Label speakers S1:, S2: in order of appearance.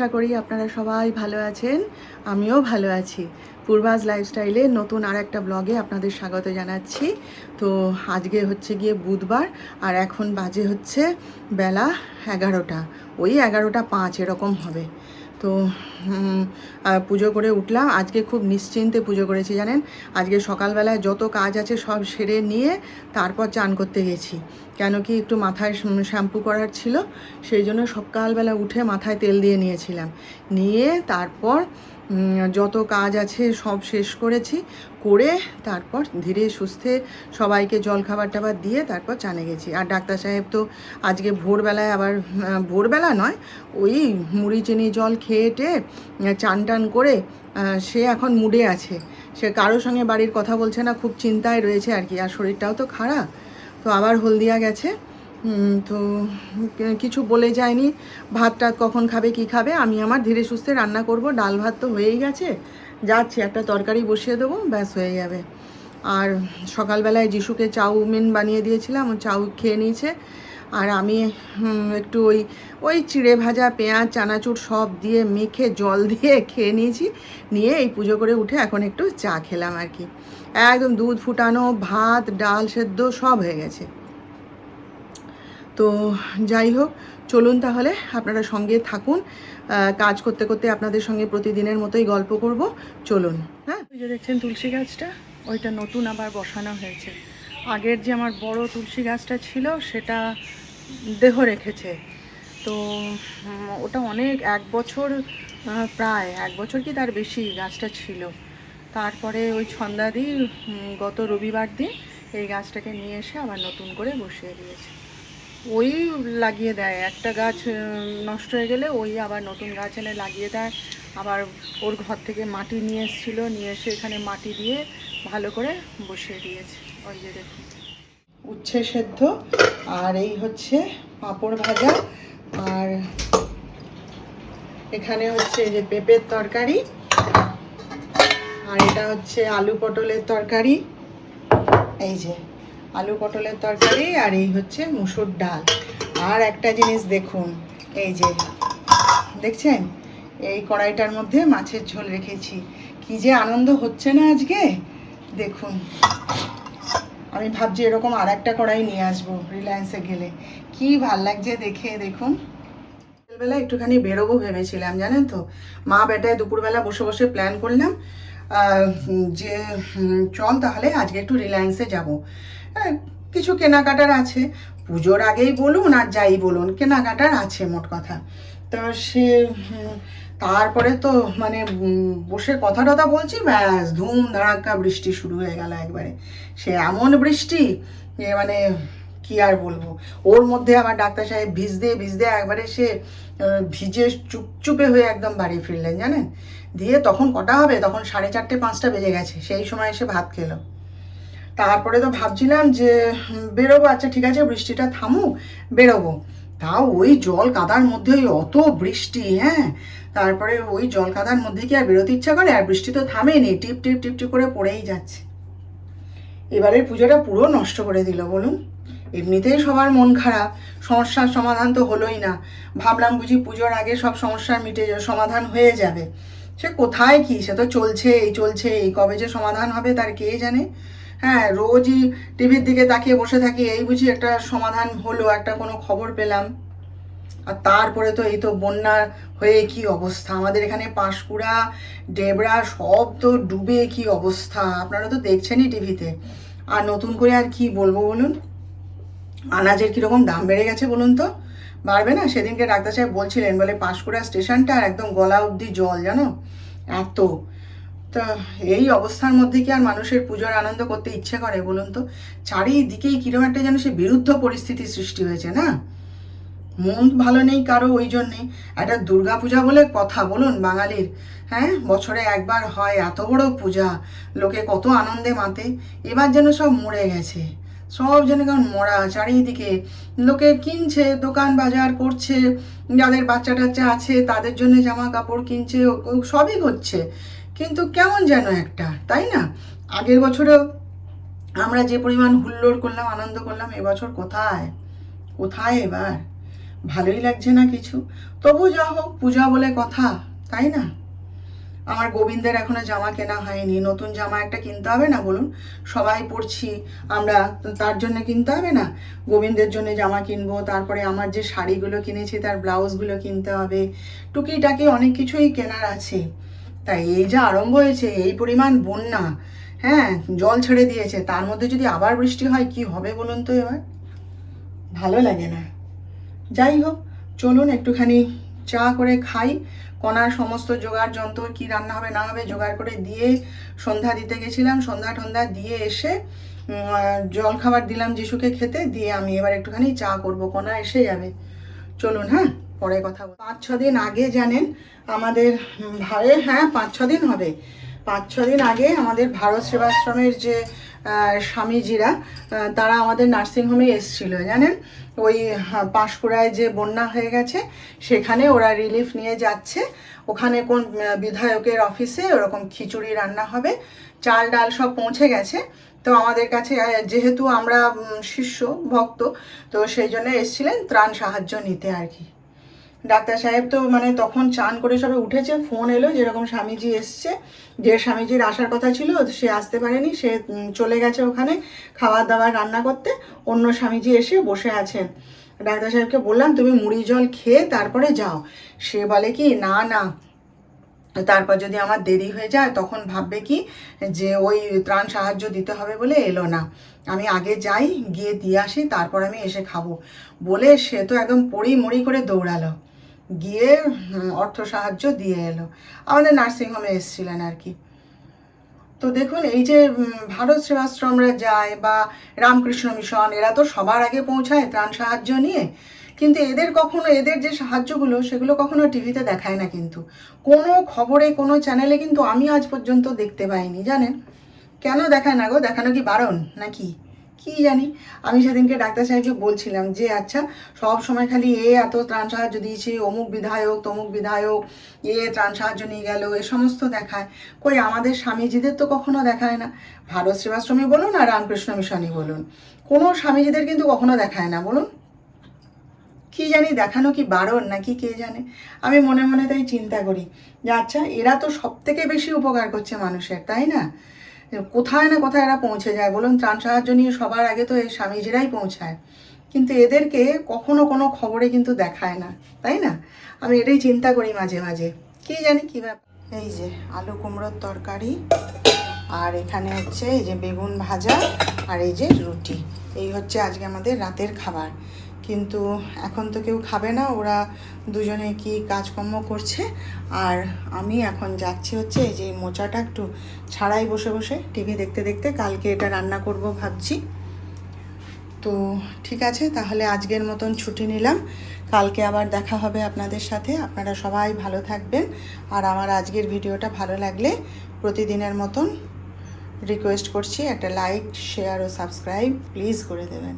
S1: আশা করি আপনারা সবাই ভালো আছেন, আমিও ভালো আছি। পূর্বাজ লাইফস্টাইলে নতুন আর একটা ব্লগে আপনাদের স্বাগত জানাচ্ছি। তো আজকে হচ্ছে গিয়ে বুধবার, আর এখন বাজে হচ্ছে বেলা 11টা, ওই 11টা 5 এরকম হবে। তো পুজো করে উঠলাম। আজকে খুব নিশ্চিন্তে পুজো করেছি জানেন। আজকে সকালবেলায় যত কাজ আছে সব সেরে নিয়ে তারপর চান করতে গেছি, কেন কি একটু মাথায় শ্যাম্পু করার ছিল, সেই জন্য সকালবেলা উঠে মাথায় তেল দিয়ে নিয়েছিলাম। নিয়ে তারপর যত কাজ আছে সব শেষ করেছি, করে তারপর ধীরে সুস্থে সবাইকে জল খাবার টাবার দিয়ে তারপর চানে গেছি। আর ডাক্তার সাহেব তো আজকে ভোরবেলায় আবার, ভোরবেলা নয়, ওই মুড়ি চিনি জল খেয়ে টেয়ে চান টান করে সে এখন মুডে আছে। সে কারোর সঙ্গে বাড়ির কথা বলছে না, খুব চিন্তায় রয়েছে আর কি। আর শরীরটাও তো খারাপ, তো আবার হলদিয়া গেছে। তো কিছু বলে যায়নি, ভাত টাত কখন খাবে কি খাবে। আমি আমার ধীরে সুস্থে রান্না করব। ডাল ভাত তো হয়েই গেছে, যাচ্ছি একটা তরকারি বসিয়ে দেবো, ব্যাস হয়ে যাবে। আর সকালবেলায় যিশুকে চাউমিন বানিয়ে দিয়েছিলাম, ও চাউ খেয়ে নিয়েছে। আর আমি একটু ওই চিড়ে ভাজা পেঁয়াজ চানাচুর সব দিয়ে মেখে জল দিয়ে খেয়ে নিয়েছি। নিয়ে এই পুজো করে উঠে এখন একটু চা খেলাম আর কি। একদম দুধ ফুটানো, ভাত ডাল সেদ্ধ সব হয়ে গেছে। তো যাই হোক, চলুন তাহলে আপনারা সঙ্গে থাকুন। কাজ করতে করতে আপনাদের সঙ্গে প্রতিদিনের মতোই গল্প করব, চলুন। হ্যাঁ, ওই যে দেখছেন তুলসী গাছটা, ওইটা নতুন আবার বসানো হয়েছে। আগের যে আমার বড় তুলসী গাছটা ছিল সেটা দেহ রেখেছে। তো ওটা অনেক, 1 বছর, প্রায় 1 বছর কি তার বেশি গাছটা ছিল। তারপরে ওই ছন্দাদি গত রবিবার দিন এই গাছটাকে নিয়ে এসে আবার নতুন করে বসিয়ে দিয়েছে। ওই লাগিয়ে দেয়, একটা গাছ নষ্ট হয়ে গেলে ওই আবার নতুন গাছ এনে লাগিয়ে দেয়। আবার ওর ঘর থেকে মাটি নিয়ে এসেছিলো, নিয়ে এসে এখানে মাটি দিয়ে ভালো করে বসিয়ে দিয়েছে। ওই যে দেখুন, উচ্ছে সেদ্ধ, আর এই হচ্ছে পাঁপড় ভাজা, আর এখানে হচ্ছে এই যে পেঁপের তরকারি, আর এটা হচ্ছে আলু পটলের তরকারি। এই যে আলু পটলের তরকারি, আর এই হচ্ছে মুসুর ডাল। আর একটা জিনিস দেখুন, এই যে দেখছেন, এই কড়াইটার মধ্যে মাছের ঝোল রেখেছি। কি যে আনন্দ হচ্ছে না আজকে, দেখুন। আমি ভাবছি এরকম আর একটা কড়াই নিয়ে আসবো রিলায়েন্সে গেলে, কি ভাল লাগছে দেখে। দেখুন, বিকেলবেলা একটুখানি বেরোবো ভেবেছিলাম জানেন তো, মা বেটায় দুপুরবেলা বসে বসে প্ল্যান করলাম যে চল তাহলে আজকে একটু রিলায়েন্সে যাব। কিছু কেনাকাটার আছে, পুজোর আগেই বলুন আর যাই বলুন, কেনাকাটার আছে মোট কথা। তো সে তারপরে তো মানে বসে কথা টথা বলছি, ব্যাস ধুম ধাড়াক্কা বৃষ্টি শুরু হয়ে গেল একবারে। সে এমন বৃষ্টি যে মানে কি আর বলবো। ওর মধ্যে আবার ডাক্তার সাহেব ভিজতে ভিজতে একবারে সে ভিজে চুপচুপে হয়ে একদম বাড়ি ফিরলেন জানেন। দিয়ে তখন কটা হবে, তখন 4:30-5টা বেজে গেছে, সেই সময় এসে ভাত খেলো। তারপরে তো ভাবছিলাম যে বেরোবো, আচ্ছা ঠিক আছে বৃষ্টিটা থামুক বেরোবো। তাও ওই জল কাদার মধ্যে ওই অত বৃষ্টি, হ্যাঁ, তারপরে ওই জল কাদার মধ্যে কি আর বেরোতে ইচ্ছা করে? আর বৃষ্টি তো থামেনি, টিপ টিপ টিপ টিপ করে পড়েই যাচ্ছে। এবারের পুজোটা পুরো নষ্ট করে দিল বলুন। এমনিতেই সবার মন খারাপ, সমস্যার সমাধান তো হলোই না। ভাবলাম বুঝি পুজোর আগে সব সমস্যার সমাধান হয়ে যাবে। সে কোথায় কি, সে তো চলছে এই, কবে যে সমাধান হবে তার কে জানে। হ্যাঁ, রোজই টিভির দিকে তাকিয়ে বসে থাকি, এই বুঝি একটা সমাধান হলো, একটা কোনো খবর পেলাম। আর তারপরে তো এই তো বন্যা হয়ে কি অবস্থা আমাদের এখানে, পাঁশকুড়া ডেবরা সব তো ডুবে কি অবস্থা, আপনারা তো দেখছেনই টিভিতে। আর নতুন করে আর কি বলবো বলুন, আনাজের কীরকম দাম বেড়ে গেছে বলুন তো। বাড়বে না? সেদিনকে ডাক্তার সাহেব বলছিলেন, বলে পাঁশকুড়া স্টেশনটা একদম গলা অবধি জল জানো, এত। তা এই অবস্থার মধ্যে কি আর মানুষের পুজোর আনন্দ করতে ইচ্ছে করে বলুন তো? চারিদিকেই কিরকম একটা যেন সে বিরুদ্ধ পরিস্থিতির সৃষ্টি হয়েছে না। মন ভালো নেই কারো, ওই জন্যে। একটা দুর্গা পূজা বলে কথা বলুন বাঙালির, হ্যাঁ, বছরে একবার হয়, এত বড় পূজা, লোকে কত আনন্দে মাতে। এবার যেন সব মরে গেছে, সব যেন কেমন মরা। চারিদিকে লোকে কিনছে, দোকান বাজার করছে, যাদের বাচ্চা টাচ্চা আছে তাদের জন্য জামা কাপড় কিনছে, সবই হচ্ছে, কিন্তু কেমন যেন একটা, তাই না? আগের বছরেও আমরা যে পরিমাণ হুল্লোড় করলাম, আনন্দ করলাম, এবছর কোথায় কোথায় এবার ভালোই লাগছে না কিছু। তবু যা হোক, পূজা বলে কথা, তাই না? আমার গোবিন্দের এখনো জামা কেনা হয়নি, নতুন জামা একটা কিনতে হবে না বলুন? সবাই পরছি আমরা, তো তার জন্য কিনতে হবে না? গোবিন্দের জন্য জামা কিনবো, তারপরে আমার যে শাড়িগুলো কিনেছি তার ব্লাউজগুলো কিনতে হবে, টুকিটাকি অনেক কিছুই কেনার আছে। তাই এই যা আরম্ভ হয়েছে, এই পরিমাণ বন্যা, হ্যাঁ, জল ছেড়ে দিয়েছে, তার মধ্যে যদি আবার বৃষ্টি হয় কি হবে বলুন তো এবার? ভালো লাগে না। যাই হোক, চলুন একটুখানি চা করে খাই। কণার সমস্ত জোগাড় যন্ত্র কি রান্না হবে না হবে জোগাড় করে দিয়ে সন্ধ্যা দিতে গেছিলাম, সন্ধ্যা টন্ধা দিয়ে এসে জল খাবার দিলাম যিশুকে খেতে, দিয়ে আমি এবার একটুখানি চা করব, কণা এসে যাবে। চলুন, হ্যাঁ, পরে কথা বল। 5-6 দিন আগে জানেন আমাদের হ্যাঁ 5-6 দিন হবে, 5-6 দিন আগে আমাদের ভারত সেবাশ্রমের যে স্বামীজিরা, তারা আমাদের নার্সিংহোমে এসেছিল জানেন। ওই পাঁশকুড়ায় যে বন্যা হয়ে গেছে সেখানে ওরা রিলিফ নিয়ে যাচ্ছে। ওখানে কোন বিধায়কের অফিসে ওরকম খিচুড়ি রান্না হবে, চাল ডাল সব পৌঁছে গেছে। তো আমাদের কাছে যেহেতু আমরা শিষ্য ভক্ত, তো সেই জন্য এসেছিলেন ত্রাণ সাহায্য নিতে আর কি। ডাক্তার সাহেব তো মানে তখন চান করে সবে উঠেছে, ফোন এলো যেরকম স্বামীজি এসছে, যে স্বামীজির আসার কথা ছিল সে আসতে পারেনি, সে চলে গেছে ওখানে খাবার দাবার রান্না করতে, অন্য স্বামীজি এসে বসে আছেন। ডাক্তার সাহেবকে বললাম তুমি মুড়ি জল খেয়ে তারপরে যাও। সে বলে কি না না, তারপর যদি আমার দেরি হয়ে যায় তখন ভাববে কি যে ওই ত্রাণ সাহায্য দিতে হবে বলে এলো না, আমি আগে যাই, গিয়ে দিয়ে আসি, তারপর আমি এসে খাবো বলে সে তো একদম পড়ি মড়ি করে দৌড়ালো, গিয়ে অর্থ সাহায্য দিয়ে এলো। আমাদের নার্সিংহোমে এসেছিলেন আর কি। তো দেখুন এই যে ভারত সেবাশ্রমরা যায় বা রামকৃষ্ণ মিশন, এরা তো সবার আগে পৌঁছায় ত্রাণ সাহায্য নিয়ে, কিন্তু এদের কখনো এদের যে সাহায্যগুলো সেগুলো কখনো টিভিতে দেখায় না, কিন্তু কোনো খবরে কোনো চ্যানেলে কিন্তু আমি আজ পর্যন্ত দেখতে পাইনি জানেন। কেন দেখায় না গো? দেখানো কি বারণ নাকি কি জানি। আমি সেদিনকে ডাক্তার সাহেবকে বলছিলাম যে আচ্ছা, সব সময় খালি এত ত্রাণ সাহায্য দিয়েছে, অমুক বিধায়ক তমুক বিধায়ক ত্রাণ সাহায্য নিয়ে গেল, এ সমস্ত দেখায়, কই আমাদের স্বামীজিদের তো কখনো দেখায় না। ভারত সেবাশ্রমী বলুন আর রামকৃষ্ণ মিশনই বলুন, কোনো স্বামীজিদের কিন্তু কখনো দেখায় না বলুন। কি জানি দেখানো কি বারণ নাকি কে জানে। আমি মনে মনে তাই চিন্তা করি যে আচ্ছা, এরা তো সব থেকে বেশি উপকার করছে মানুষের, তাই না? কোথায় না কোথায় এরা পৌঁছে যায় বলুন, ত্রাণ সাহায্য নিয়ে সবার আগে তো এই স্বামীজিরাই পৌঁছায়, কিন্তু এদেরকে কখনো কোনো খবরে কিন্তু দেখায় না, তাই না? আমি এটাই চিন্তা করি মাঝে মাঝে, কি জানি কী ব্যাপার। এই যে আলু কুমড়োর তরকারি, আর এখানে হচ্ছে এই যে বেগুন ভাজা, আর এই যে রুটি, এই হচ্ছে আজকে আমাদের রাতের খাবার। কিন্তু এখন তো কেউ খাবে না, ওরা দুজনে কি কাজকর্ম করছে, আর আমি এখন যাচ্ছি হচ্ছে এই যে মোচাটা একটু ছাড়াই বসে বসে টিভি দেখতে দেখতে, কালকে এটা রান্না করব ভাবছি। তো ঠিক আছে, তাহলে আজকের মতন ছুটি নিলাম, কালকে আবার দেখা হবে আপনাদের সাথে। আপনারা সবাই ভালো থাকবেন, আর আমার আজকের ভিডিওটা ভালো লাগলে প্রতিদিনের মতন রিকোয়েস্ট করছি একটা লাইক, শেয়ার ও সাবস্ক্রাইব প্লিজ করে দেবেন।